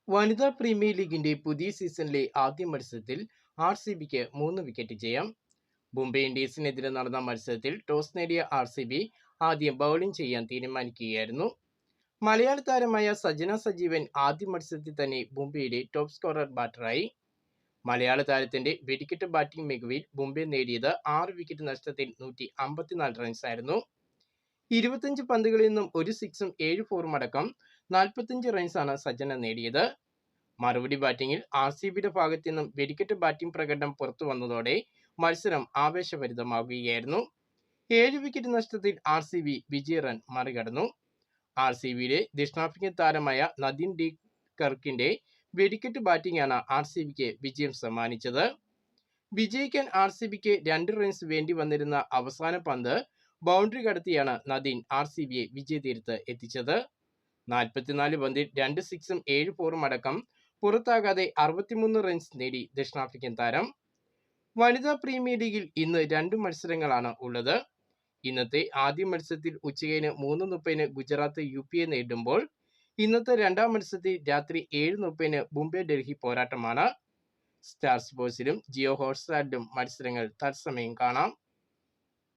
വനിതാ പ്രീമിയർ ലീഗിന്റെ പുതിയ സീസണിലെ ആദ്യ മത്സരത്തിൽ RCBക്ക് 3 വിക്കറ്റ് ജയം. മുംബൈ ഇന്ത്യൻസിനെതിരെ നടന്ന മത്സരത്തിൽ ടോസ് നേടിയ RCB ആദ്യം ബൗളിംഗ് ചെയ്യാൻ തീരുമാനിക്കുകയായിരുന്നു. മലയാള താരമായ സജന സജീവൻ ആദ്യ മത്സരത്തിൽ തന്നെ മുംബൈയുടെ ടോപ്പ് സ്കോറർ ബാറ്ററായി. മലയാള താരത്തിന്റെ വെടിക്കെട്ട് ബാറ്റിംഗ് മികവിൽ മുംബൈ നേടിയത് 6 വിക്കറ്റ് നഷ്ടത്തിൽ 154 റൺസായിരുന്നു. 25 പന്തുകളിൽ നിന്നും ഒരു സിക്സും 7 ഫോറും അടക്കം 45 റൺസാണ് സജന നേടിയത്. മറുപടി ബാറ്റിംഗിൽ RCBയുടെ ഭാഗത്തു നിന്നും വെടിക്കെട്ട് ബാറ്റിംഗ് പ്രകടനം പുറത്തു വന്നതോടെ മത്സരം ആവേശഭരിതമാകുകയായിരുന്നു. 7 വിക്കറ്റ് നഷ്ടത്തിൽ RCB വിജയ റൺ മറികടന്നു. RCBയുടെ ദക്ഷിണാഫ്രിക്കൻ താരമായ നദീൻ ഡി കർക്കിന്റെ വെടിക്കെട്ട് ബാറ്റിംഗാണ് RCBക്ക് വിജയം സമ്മാനിച്ചത്. വിജയിക്കാൻ RCBക്ക് 2 റൺസ് വേണ്ടി വന്നിരുന്ന അവസാന പന്ത് ബൗണ്ടറി കടത്തിയാണ് നദീൻ RCBയെ വിജയതീരത്ത് എത്തിച്ചത്. 44 പന്തിൽ 2 സിക്സും 7 ഫോറും അടക്കം പുറത്താകാതെ 63 റൺസ് നേടി ദക്ഷിണാഫ്രിക്കൻ താരം. വനിതാ പ്രീമിയർ ലീഗിൽ ഇന്ന് 2 മത്സരങ്ങളാണ് ഉള്ളത്. ഇന്നത്തെ ആദ്യ മത്സരത്തിൽ ഉച്ചകഴിഞ്ഞ് 3:30 ഗുജറാത്ത് UPയെ നേരിടുമ്പോൾ ഇന്നത്തെ രണ്ടാം മത്സരത്തിൽ രാത്രി 7:30 മുംബൈ ഡൽഹി പോരാട്ടമാണ്. സ്റ്റാർ സ്പോർട്സിലും ജിയോ ഹോട്ട്സ്റ്റാറിലും മത്സരങ്ങൾ തത്സമയം കാണാം.